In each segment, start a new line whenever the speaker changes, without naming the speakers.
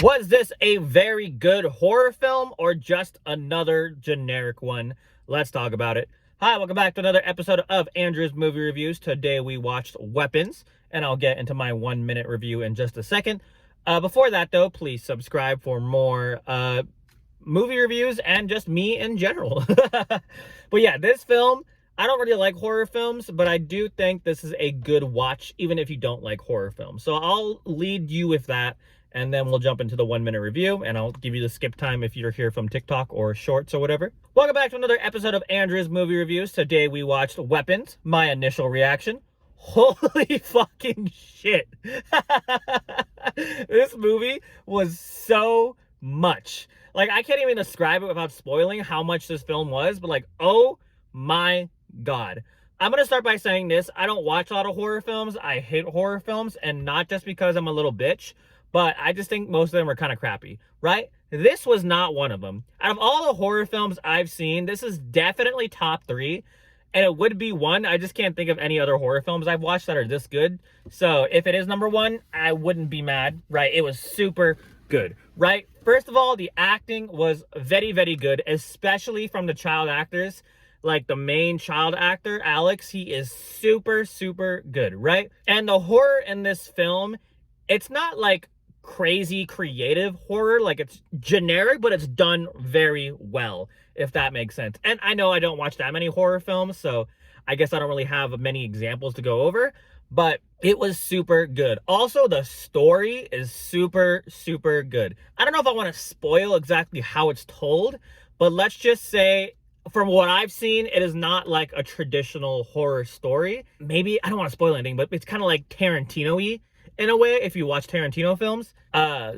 Was this a very good horror film or just another generic one? Let's talk about it. Hi, welcome back to another episode of Andrew's Movie Reviews. Today we watched Weapons, and I'll get into my 1 minute review in just a second. Before that, though, please subscribe for more movie reviews and just me in general. But yeah, this film, I don't really like horror films, but I do think this is a good watch, even if you don't like horror films. So I'll lead you with that, and then we'll jump into the 1 minute review, and I'll give you the skip time if you're here from TikTok or Shorts or whatever. Welcome back to another episode of Andrew's Movie Reviews. Today we watched Weapons. My initial reaction: holy fucking shit. This movie was so much. Like, I can't even describe it without spoiling how much this film was, but like, oh my God. I'm going to start by saying this. I don't watch a lot of horror films. I hate horror films, and not just because I'm a little bitch, but I just think most of them are kind of crappy, right? This was not one of them. Out of all the horror films I've seen, this is definitely top 3, and it would be 1. I just can't think of any other horror films I've watched that are this good. So if it is number 1, I wouldn't be mad, right? It was super good, right? First of all, the acting was very, very good, especially from the child actors. Like the main child actor, Alex, he is super, super good, right? And the horror in this film, it's not like crazy creative horror, like it's generic, but it's done very well, if that makes sense. And I know I don't watch that many horror films, so I guess I don't really have many examples to go over, but it was super good. Also, the story is super, super good. I don't know if I want to spoil exactly how it's told, but let's just say, from what I've seen, it is not like a traditional horror story. Maybe, I don't want to spoil anything, but it's kind of like Tarantino-y in a way, if you watch Tarantino films.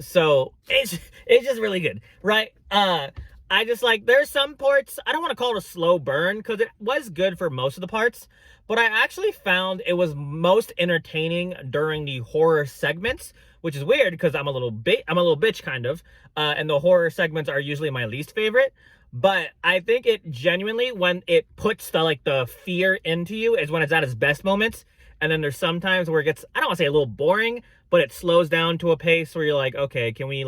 So it's just really good, right? I just like, there's some parts, I don't want to call it a slow burn, because it was good for most of the parts, but I actually found it was most entertaining during the horror segments, which is weird because I'm a little bitch kind of, and the horror segments are usually my least favorite. But I think it genuinely, when it puts the fear into you, is when it's at its best moments. And then there's some times where it gets, I don't want to say a little boring, but it slows down to a pace where you're like, okay, can we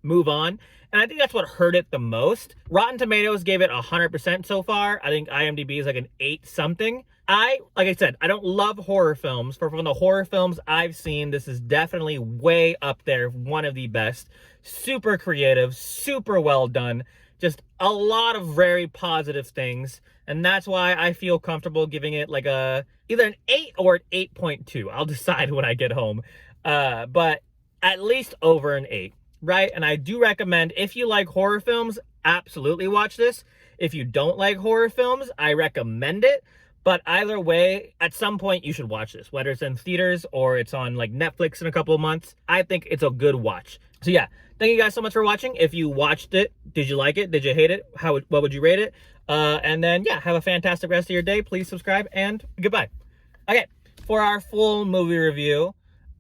move on? And I think that's what hurt it the most. Rotten Tomatoes gave it 100% so far. I think IMDb is like an 8 something. Like I said, I don't love horror films. From the horror films I've seen, this is definitely way up there. One of the best. Super creative, super well done. Just a lot of very positive things. And that's why I feel comfortable giving it like either an 8 or an 8.2. I'll decide when I get home. But at least over an 8, right? And I do recommend, if you like horror films, absolutely watch this. If you don't like horror films, I recommend it. But either way, at some point you should watch this, whether it's in theaters or it's on like Netflix in a couple of months. I think it's a good watch. So yeah, thank you guys so much for watching. If you watched it, did you like it? Did you hate it? What would you rate it? And then yeah, have a fantastic rest of your day. Please subscribe and goodbye. Okay, for our full movie review,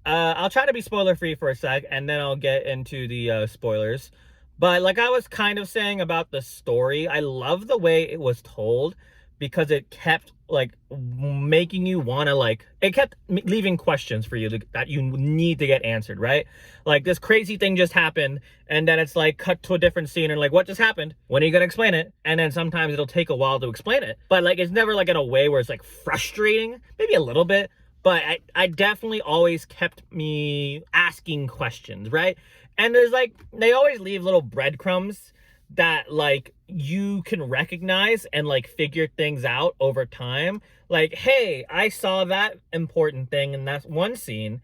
I'll try to be spoiler free for a sec, and then I'll get into the spoilers. But like I was kind of saying about the story, I love the way it was told, because it kept like making you want to it kept leaving questions for you that you need to get answered, right? Like, this crazy thing just happened, and then it's like cut to a different scene and like, what just happened? When are you gonna explain it? And then sometimes it'll take a while to explain it, but like, it's never like in a way where it's like frustrating. Maybe a little bit, but I definitely always kept me asking questions, right? And there's they always leave little breadcrumbs that like you can recognize and like figure things out over time. Like, hey, I saw that important thing in that one scene,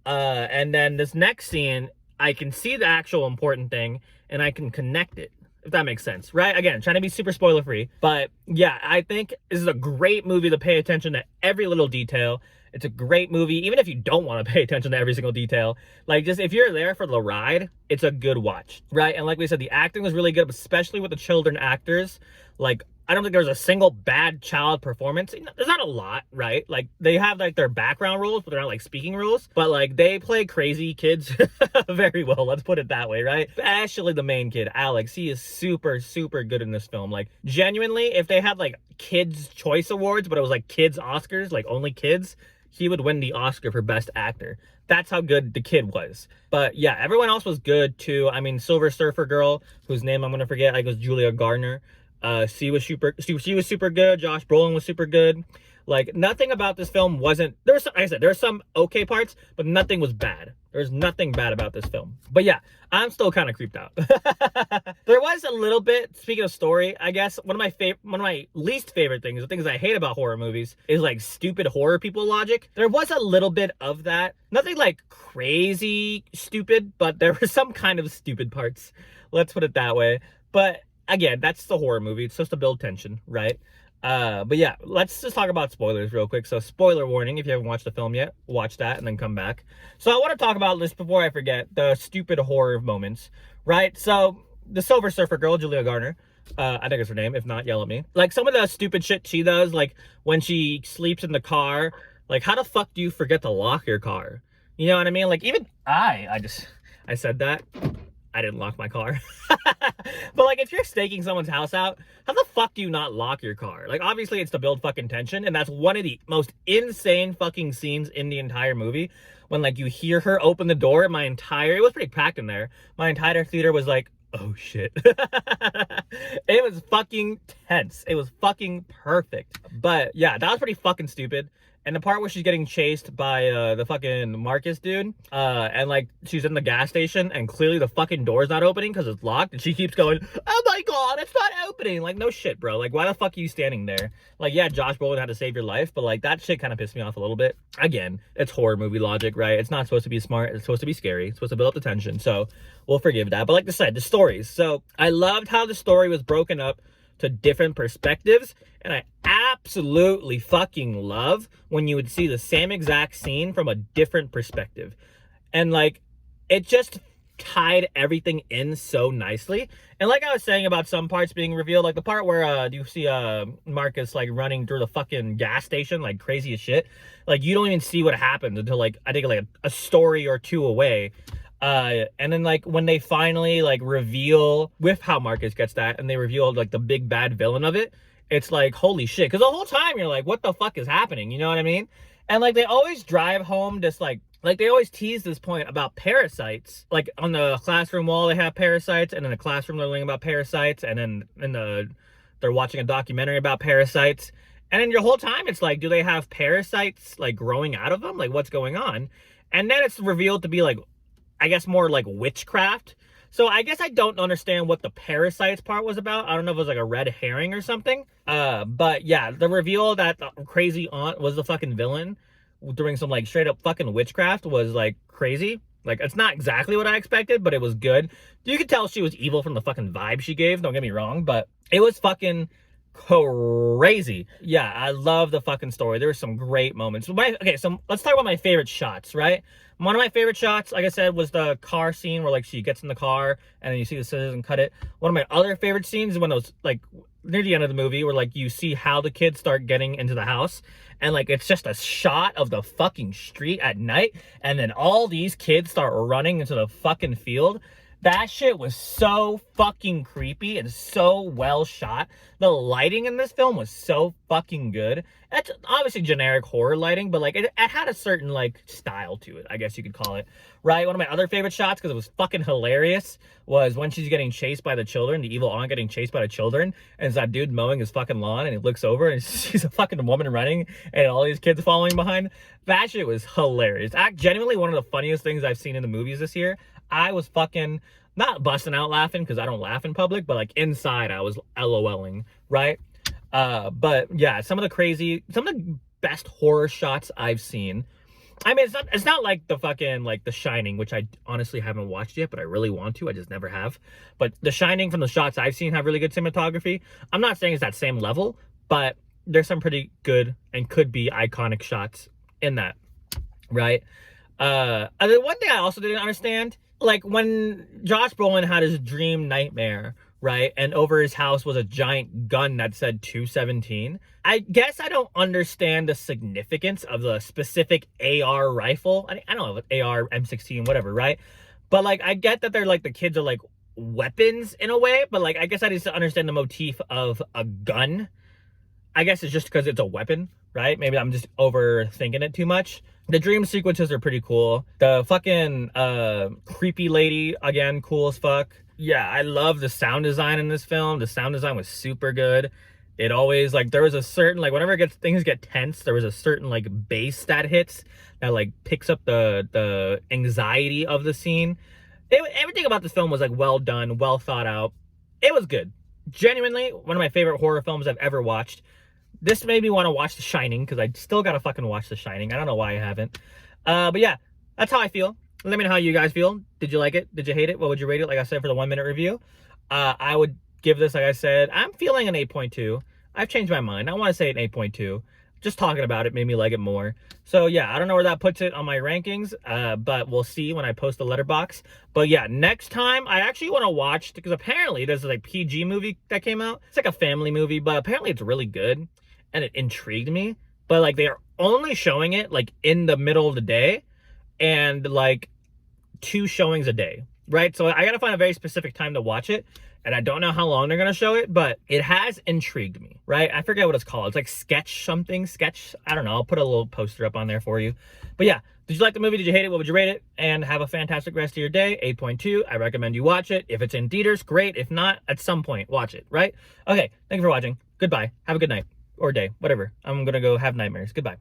and then this next scene I can see the actual important thing and I can connect it, if that makes sense, right? Again, trying to be super spoiler free, but yeah, I think this is a great movie to pay attention to every little detail. It's a great movie, even if you don't want to pay attention to every single detail. Like, just if you're there for the ride, it's a good watch, right? And like we said, the acting was really good, especially with the children actors. Like, I don't think there's a single bad child performance. There's not a lot, right? Like, they have like their background roles, but they're not like speaking roles. But like, they play crazy kids very well, let's put it that way, right? Especially the main kid, Alex. He is super, super good in this film. Like, genuinely, if they had like Kids' Choice Awards, but it was like Kids' Oscars, like only kids, he would win the Oscar for Best Actor. That's how good the kid was. But yeah, everyone else was good too. I mean, Silver Surfer girl, whose name I'm gonna forget, I guess Julia Garner. She was super good. Josh Brolin was super good. Like, nothing about this film wasn't, there's, like I said, there's some okay parts, but nothing was bad. There's nothing bad about this film. But yeah, I'm still kind of creeped out. There was a little bit, speaking of story, I guess, one of my least favorite things, the things I hate about horror movies, is like stupid horror people logic. There was a little bit of that. Nothing like crazy stupid, but there were some kind of stupid parts. Let's put it that way. But again, that's the horror movie. It's supposed to build tension, right? But yeah, let's just talk about spoilers real quick. So spoiler warning, if you haven't watched the film yet, watch that and then come back. So I want to talk about this before I forget, the stupid horror moments, right? So the Silver Surfer girl, Julia Garner, I think it's her name. If not, yell at me. Like, some of the stupid shit she does, like when she sleeps in the car, like, how the fuck do you forget to lock your car? You know what I mean? Like, even I said that. I didn't lock my car. But like, if you're staking someone's house out, how the fuck do you not lock your car? Like, obviously it's to build fucking tension, and that's one of the most insane fucking scenes in the entire movie. When like you hear her open the door, it was pretty packed in there. My entire theater was like, oh shit. It was fucking tense. It was fucking perfect. But yeah, that was pretty fucking stupid. And the part where she's getting chased by the fucking Marcus dude, and like she's in the gas station and clearly the fucking door's not opening because it's locked, and she keeps going, oh my god, it's not opening. Like, no shit, bro. Like, why the fuck are you standing there? Like, yeah, Josh Brolin had to save your life, but like that shit kind of pissed me off a little bit. Again, it's horror movie logic, right? It's not supposed to be smart. It's supposed to be scary. It's supposed to build up the tension. So we'll forgive that. But like I said, the stories. So I loved how the story was broken up to different perspectives, and I absolutely fucking love when you would see the same exact scene from a different perspective. And like, it just tied everything in so nicely. And like I was saying about some parts being revealed, like the part where you see Marcus like running through the fucking gas station like crazy as shit, like you don't even see what happens until like I think like a story or two away. And then like when they finally like reveal with how Marcus gets that, and they reveal like the big bad villain of it, it's like, holy shit. Because the whole time you're like, what the fuck is happening? You know what I mean? And like they always drive home this like they always tease this point about parasites. Like on the classroom wall they have parasites, and in the classroom they're learning about parasites, and then they're watching a documentary about parasites. And then your whole time it's like, do they have parasites like growing out of them? Like, what's going on? And then it's revealed to be like, I guess more like witchcraft. So I guess I don't understand what the parasites part was about. I don't know if it was like a red herring or something. But yeah, the reveal that the crazy aunt was the fucking villain doing some like straight up fucking witchcraft was like crazy. Like, it's not exactly what I expected, but it was good. You could tell she was evil from the fucking vibe she gave, don't get me wrong, but it was fucking crazy. Yeah, I love the fucking story. There were some great moments. Okay, so let's talk about my favorite shots, right? One of my favorite shots, like I said, was the car scene where like she gets in the car and then you see the scissors and cut it. One of my other favorite scenes is when it was like near the end of the movie where like you see how the kids start getting into the house, and like it's just a shot of the fucking street at night, and then all these kids start running into the fucking field. That shit was so fucking creepy and so well shot. The lighting in this film was so fucking good. It's obviously generic horror lighting, but like it had a certain like style to it, I guess you could call it, right? One of my other favorite shots, because it was fucking hilarious, was when she's getting chased by the children, the evil aunt getting chased by the children, and it's that dude mowing his fucking lawn, and he looks over and she's a fucking woman running and all these kids following behind. That shit was hilarious. Genuinely one of the funniest things I've seen in the movies this year. I was fucking not busting out laughing because I don't laugh in public, but like inside I was LOLing, right? But yeah, some of the best horror shots I've seen. I mean, it's not like the fucking like The Shining, which I honestly haven't watched yet, but I really want to. I just never have. But The Shining, from the shots I've seen, have really good cinematography. I'm not saying it's that same level, but there's some pretty good and could be iconic shots in that, right? And then one thing I also didn't understand, like when Josh Brolin had his dream nightmare, right, and over his house was a giant gun that said 217. I guess I don't understand the significance of the specific AR rifle. I don't know, AR, M16, whatever, right? But like, I get that they're like, the kids are like weapons in a way, but like, I guess I just understand the motif of a gun. I guess it's just because it's a weapon, right? Maybe I'm just overthinking it too much. The dream sequences are pretty cool. The fucking creepy lady, again, cool as fuck. Yeah, I love the sound design in this film. The sound design was super good. It always, like, there was a certain, like, whenever things get tense, there was a certain, like, bass that hits that, like, picks up the anxiety of the scene. Everything about this film was, like, well done, well thought out. It was good. Genuinely, one of my favorite horror films I've ever watched. This made me want to watch The Shining, because I still gotta fucking watch The Shining. I don't know why I haven't. But yeah, that's how I feel. Let me know how you guys feel. Did you like it? Did you hate it? What would you rate it? Like I said, for the 1 minute review, I would give this, like I said, I'm feeling an 8.2. I've changed my mind. I want to say an 8.2. Just talking about it made me like it more. So yeah, I don't know where that puts it on my rankings, but we'll see when I post the letterbox. But yeah, next time I actually want to watch, because apparently there's like PG movie that came out. It's like a family movie, but apparently it's really good and it intrigued me. But like they are only showing it like in the middle of the day and like 2 showings a day, right? So I gotta find a very specific time to watch it, and I don't know how long they're gonna show it, but it has intrigued me, right? I forget what it's called. It's like Sketch, I don't know. I'll put a little poster up on there for you. But yeah, did you like the movie? Did you hate it? What would you rate it? And have a fantastic rest of your day. 8.2. I recommend you watch it. If it's in theaters, great. If not, at some point, watch it, right? Okay, thank you for watching. Goodbye. Have a good night or day, whatever. I'm gonna go have nightmares. Goodbye.